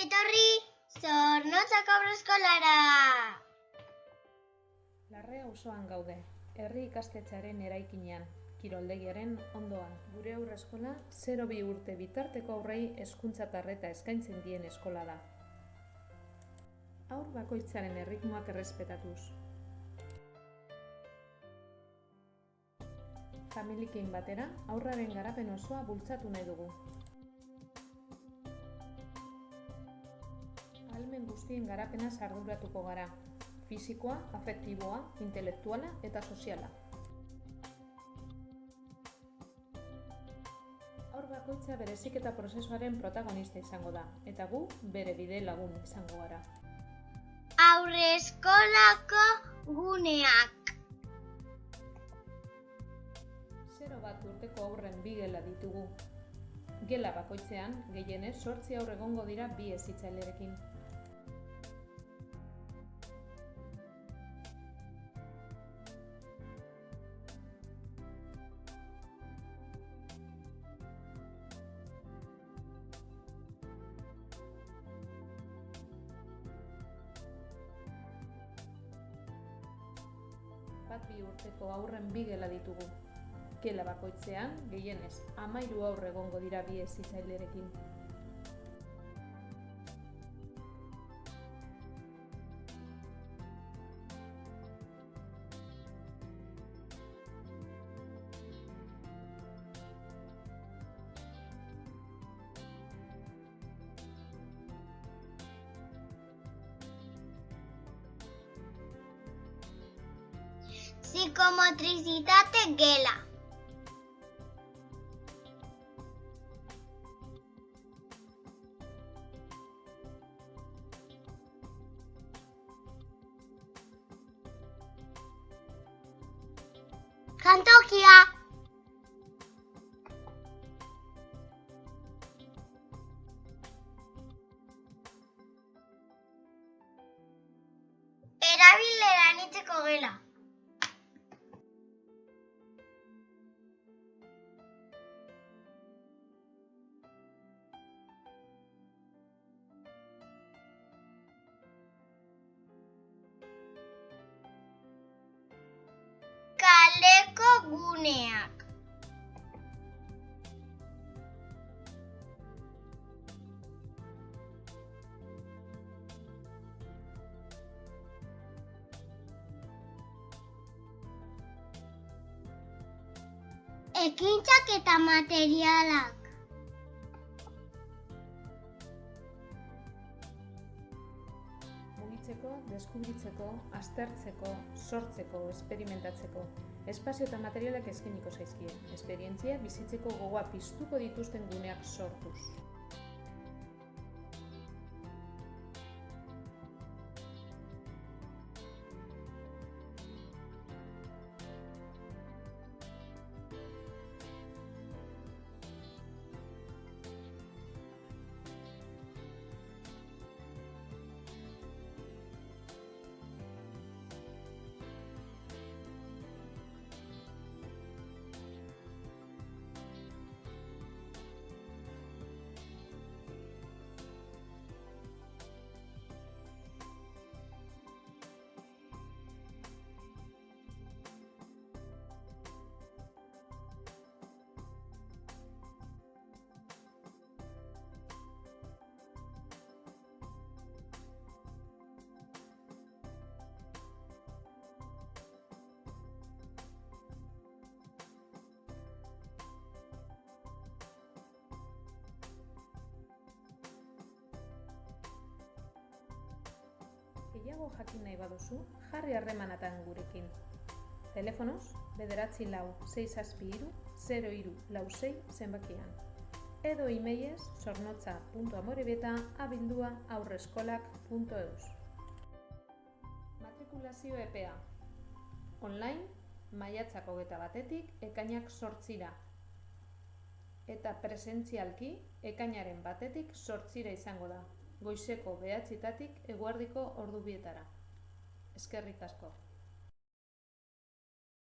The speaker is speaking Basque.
etorri Zornotzako Haurreskolara! Larrea auzoan gaude, herri ikastetxearen eraikinean, kiroldegiaren ondoan. Gure haurreskola 0-2 urte bitarteko haurrei hezkuntza eta arreta eskaintzen dien eskola da. Haur bakoitzaren erritmoak errespetatuz. Familiekin batera, haurraren garapen osoa bultzatu nahi dugu. Ahalmen guztien garapenaz arduratuko gara. Fisikoa, afektiboa, intelektuala eta soziala. Haur bakoitza bere heziketa prozesuaren protagonista izango da, eta gu bere bide lagun izango gara. Haurreskolako guneak. 0-1 urteko haurren 2 gela ditugu. Gela bakoitzean, gehienez 8 haur egongo dira 2 hezitzailerekin. Bat 2 urteko haurren 2 gela ditugu. Gela bakoitzean, gehienez, 13 haur egongo dira 2 hezitzailerekin. Psikomotrizitate gela. Jantokia. Erabilera anitzeko gela. Kaleko guneak. Ekintzak eta materialak. Mugitzeko, deskubritzeko, aztertzeko, sortzeko, esperimentatzeko. Espazio eta materialak eskainiko zaizkie. Esperientzia bizitzeko gogoa piztuko dituzten guneak sortuz. Gehiago jakin nahi baduzu, jarri harremanatan gurekin. Telefonoz, 94663-0346 zenbakian. Edo emailez zornotza.amorebeta@haurreskolak.eus. Matrikulazio epea. Online, maiatzak 21-tik ekainak 8-ra. Eta presentzialki, ekainaren 1-tik 8-ra izango da. Goizeko 9-tatik eguerdiko ordu 2-tara. Eskerrik asko.